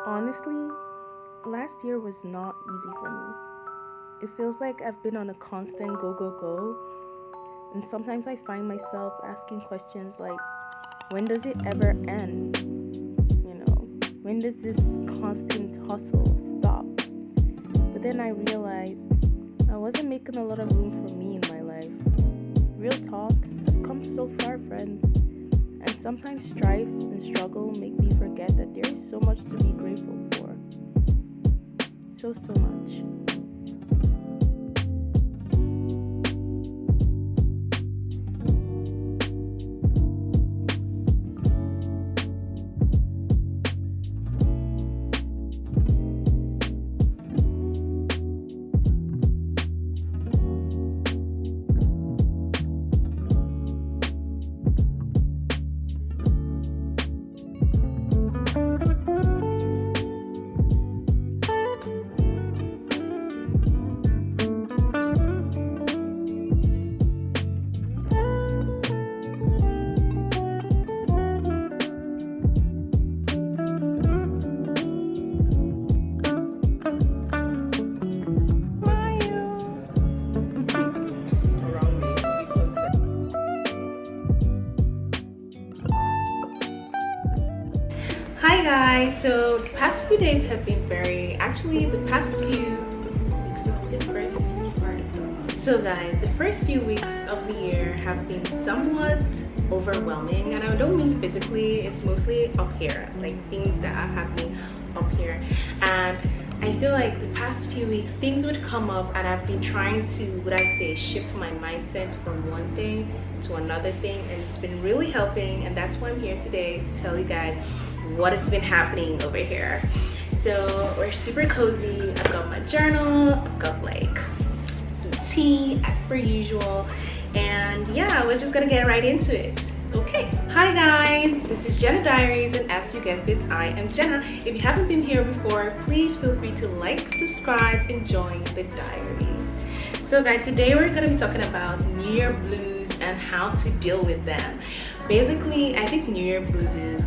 Honestly, last year was not easy for me. It feels like I've been on a constant go, go, go, and sometimes I find myself asking questions like, when does it ever end? When does this constant hustle stop? But then I realized I wasn't making a lot of room for me in my life. Real talk, I've come so far, friends. And sometimes strife and struggle make me forget that there is so much to be grateful for. So much. Hi guys, so the past few days have been the past few weeks, so guys, the first few weeks of the year have been somewhat overwhelming, and I don't mean physically, it's mostly up here, like things that are happening up here. And I feel like the past few weeks things would come up, and I've been trying to, shift my mindset from one thing to another thing, and it's been really helping, and that's why I'm here today to tell you guys what has been happening over here. So we're super cozy. I've got my journal, I've got like some tea as per usual, and yeah, we're just gonna get right into it. Okay, hi guys, this is Jenna Diaries, and as you guessed it, I am Jenna. If you haven't been here before, please feel free to like, subscribe, and join the diaries. So guys, today we're gonna be talking about New Year blues and how to deal with them. Basically, I think New Year blues is,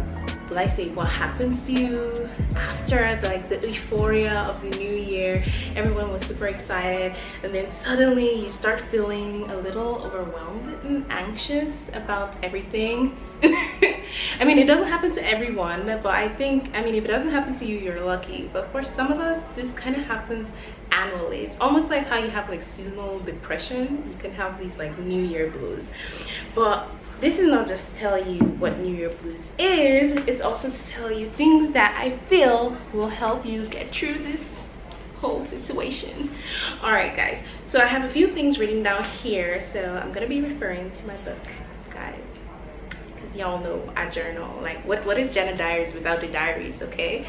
what happens to you after like the euphoria of the new year. Everyone was super excited, and then suddenly you start feeling a little overwhelmed and anxious about everything. I mean, it doesn't happen to everyone, but I think, if it doesn't happen to you, you're lucky. But for some of us, this kind of happens annually. It's almost like how you have like seasonal depression. You can have these like New Year blues. But this is not just to tell you what New Year blues is, it's also to tell you things that I feel will help you get through this whole situation. All right guys, so I have a few things written down here, so I'm gonna be referring to my book, guys, because y'all know I journal. Like, what is Jenna Diaries without the diaries, okay?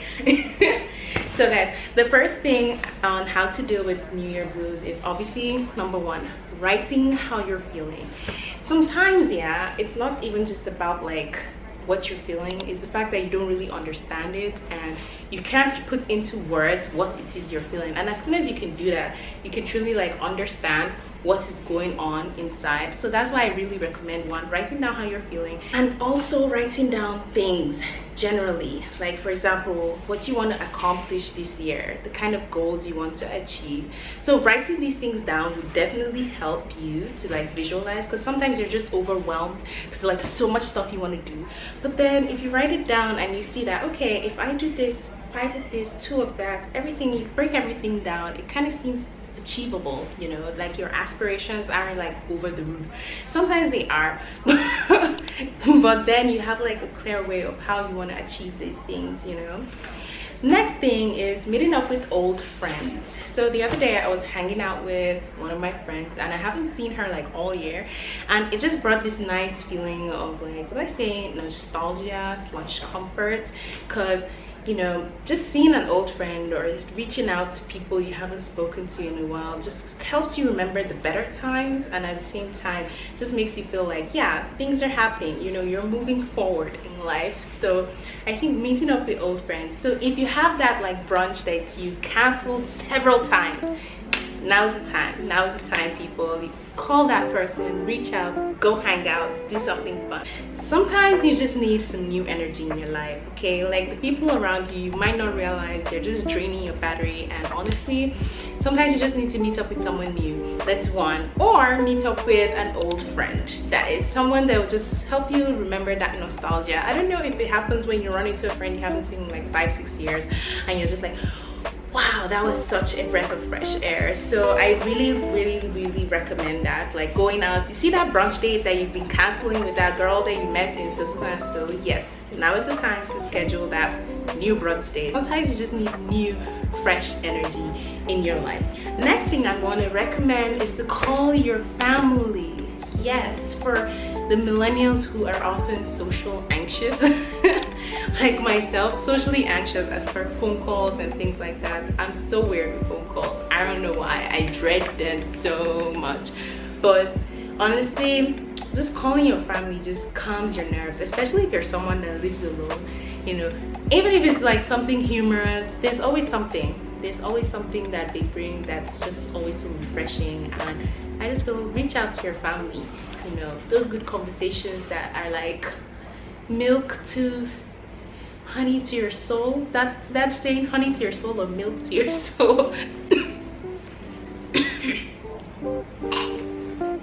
So guys, the first thing on how to deal with New Year blues is obviously number one, writing how you're feeling. Sometimes, yeah, it's not even just about like what you're feeling, is the fact that you don't really understand it and you can't put into words what it is you're feeling. And as soon as you can do that, you can truly like understand what is going on inside. So that's why I really recommend, one, writing down how you're feeling, and also writing down things generally, like for example, what you want to accomplish this year, the kind of goals you want to achieve. So writing these things down will definitely help you to like visualize, because sometimes you're just overwhelmed because like so much stuff you want to do. But then if you write it down and you see that, okay, if I do this, 5 of this, 2 of that, everything, you break everything down, it kind of seems achievable, like your aspirations aren't like over the roof. Sometimes they are, but then you have like a clear way of how you want to achieve these things. Next thing is meeting up with old friends. So the other day I was hanging out with one of my friends, and I haven't seen her like all year, and it just brought this nice feeling of like, nostalgia / comfort, because just seeing an old friend or reaching out to people you haven't spoken to in a while just helps you remember the better times, and at the same time just makes you feel like, yeah, things are happening, you're moving forward in life. So I think meeting up with old friends. So if you have that like brunch that you canceled several times, now's the time, people. Call that person, reach out, go hang out, do something fun. sometimes you just need some new energy in your life, okay? Like the people around you might not realize they're just draining your battery, and honestly, sometimes you just need to meet up with someone new. That's one. Or meet up with an old friend. That is someone that will just help you remember that nostalgia. I don't know if it happens when you run into a friend you haven't seen in like 5-6 years, and you're just like, wow, that was such a breath of fresh air. So I really recommend that. Like going out, you see that brunch date that you've been canceling with that girl that you met in so yes, now is the time to schedule that new brunch date. Sometimes you just need new fresh energy in your life. Next thing I want to recommend is to call your family. Yes, for the millennials who are often social anxious like myself, socially anxious as per phone calls and things like that. I'm so weird with phone calls. I don't know why. I dread them so much. But honestly, just calling your family just calms your nerves, especially if you're someone that lives alone. You know, even if it's like something humorous, there's always something that they bring that's just always so refreshing. And I just will reach out to your family, you know, those good conversations that are like milk to honey to your soul. Is that saying honey to your soul or milk to your soul?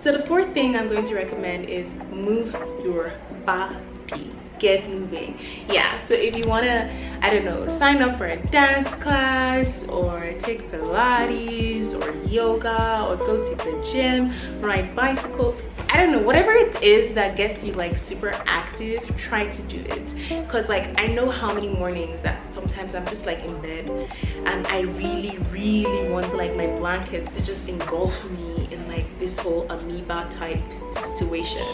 So the fourth thing I'm going to recommend is move your body. Get moving. Yeah, so if you want to, I don't know, sign up for a dance class or take Pilates or yoga or go to the gym, ride bicycles, I don't know, whatever it is that gets you like super active, try to do it. Because like I know how many mornings that sometimes I'm just like in bed and I really want to like my blankets to just engulf me in like this whole amoeba type situation.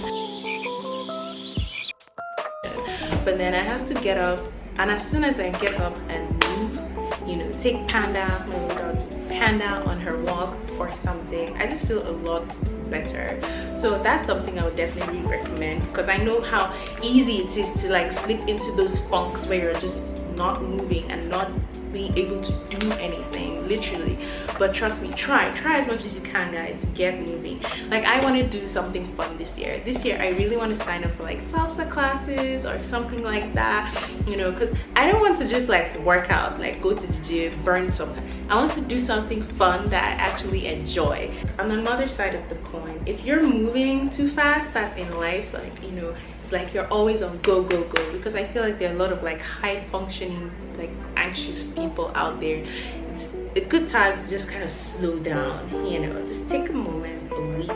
But then I have to get up, and as soon as I get up and move, you know, take Panda, my little doggy, Panda on her walk or something, I just feel a lot better. So that's something I would definitely recommend, because I know how easy it is to like slip into those funks where you're just not moving and not being able to do anything, literally. But trust me, try as much as you can, guys, to get moving. Like I want to do something fun this year. I really want to sign up for like salsa classes or something like that, you know, because I don't want to just like work out, like go to the gym, burn something. I want to do something fun that I actually enjoy. On another side of the coin, if you're moving too fast, that's in life, like, you know, like you're always on go, because I feel like there are a lot of like high functioning, like anxious people out there. It's a good time to just kind of slow down, you know, just take a moment, a week,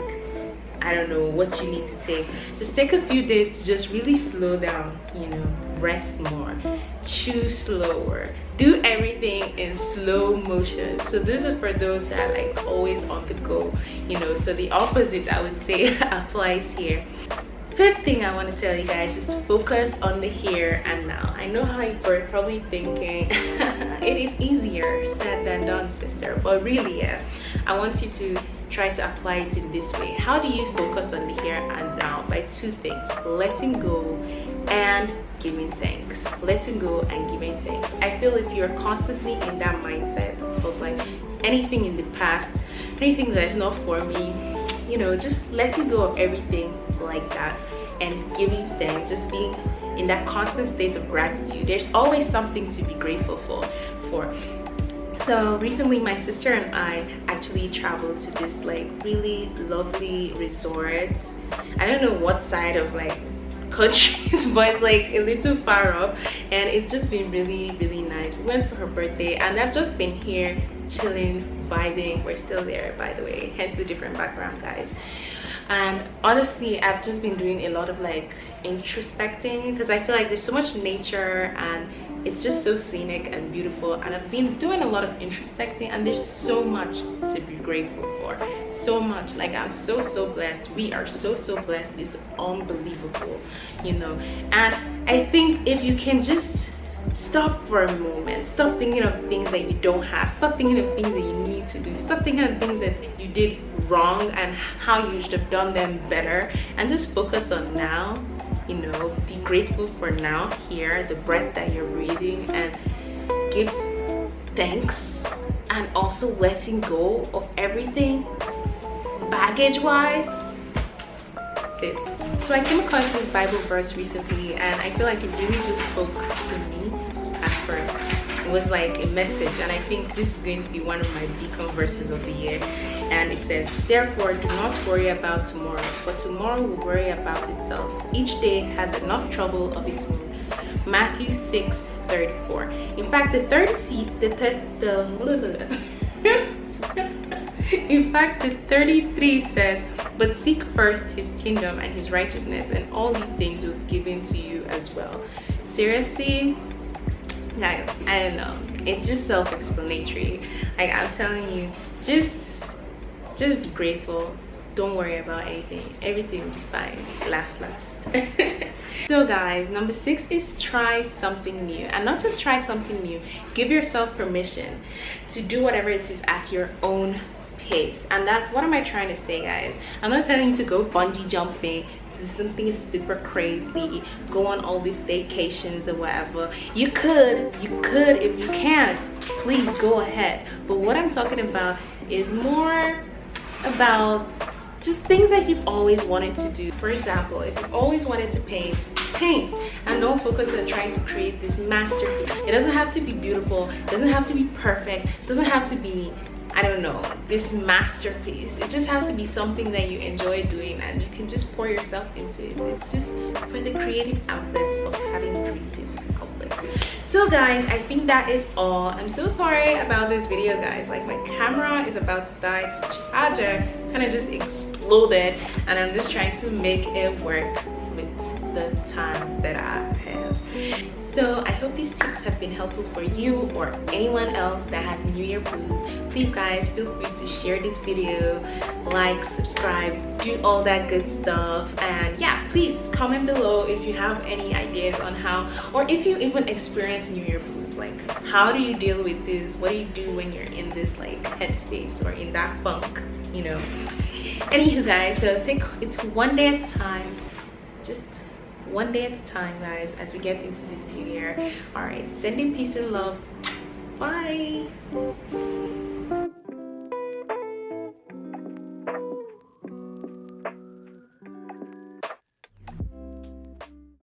I don't know what you need to take, just take a few days to just really slow down, you know, rest more, choose slower, do everything in slow motion. So this is for those that are like always on the go, you know, so the opposite I would say applies here. Fifth thing I want to tell you guys is to focus on the here and now. I know how you're probably thinking it is easier said than done, sister, but really, yeah, I want you to try to apply it in this way. How do you focus on the here and now? By two things: letting go and giving thanks. Letting go and giving thanks. I feel if you're constantly in that mindset of like anything in the past, anything that is not for me, you know, just letting go of everything like that and giving thanks, just being in that constant state of gratitude. There's always something to be grateful for. So recently my sister and I actually traveled to this like really lovely resort. I don't know what side of like countries, but it's like a little far up, and it's just been really nice. We went for her birthday and I've just been here chilling, vibing. We're still there, by the way, hence the different background, guys. And honestly, I've just been doing a lot of like introspecting, because I feel like there's so much nature and it's just so scenic and beautiful, and I've been doing a lot of introspecting, and there's so much to be grateful for. So much. Like I'm so blessed. We are so blessed. It's unbelievable, you know. And I think if you can just stop for a moment, stop thinking of things that you don't have, stop thinking of things that you need to do, stop thinking of things that you did wrong and how you should have done them better, and just focus on now, you know. Be grateful for now, here, the breath that you're breathing, and give thanks, and also letting go of everything baggage wise. Sis, So I came across this Bible verse recently, and I feel like it really just spoke to me as per. It was like a message, and I think this is going to be one of my beacon verses of the year. And it says, "Therefore do not worry about tomorrow, for tomorrow will worry about itself. Each day has enough trouble of its own." Matthew 6:34. In fact, the 33 says, "But seek first his kingdom and his righteousness, and all these things will be given to you as well." Seriously, guys, I don't know, it's just self-explanatory. Like, I'm telling you, just be grateful. Don't worry about anything. Everything will be fine. Last. So guys, number 6 is try something new. And not just try something new, give yourself permission to do whatever it is at your own pace. And that's what am I trying to say, guys? I'm not telling you to go bungee jumping, do something super crazy, go on all these staycations or whatever. You could if you can, please go ahead. But what I'm talking about is more about just things that you've always wanted to do. For example, if you've always wanted to paint, and don't focus on trying to create this masterpiece. It doesn't have to be beautiful, it doesn't have to be perfect, it doesn't have to be, I don't know, this masterpiece. It just has to be something that you enjoy doing, and you can just pour yourself into it. It's just for the creative outlets of having creative outlets. So guys, I think that is all. I'm so sorry about this video, guys. Like, my camera is about to die. Charger kind of just exploded, and I'm just trying to make it work with the time that I have. So I hope these tips have been helpful for you or anyone else that has New Year blues. Please guys, feel free to share this video, like, subscribe, do all that good stuff. And yeah, please comment below if you have any ideas on how, or if you even experience New Year blues. Like, how do you deal with this? What do you do when you're in this like headspace or in that funk, you know? Anywho guys, so take it one day at a time. Just one day at a time, guys, as we get into this new year. All right, sending peace and love. Bye.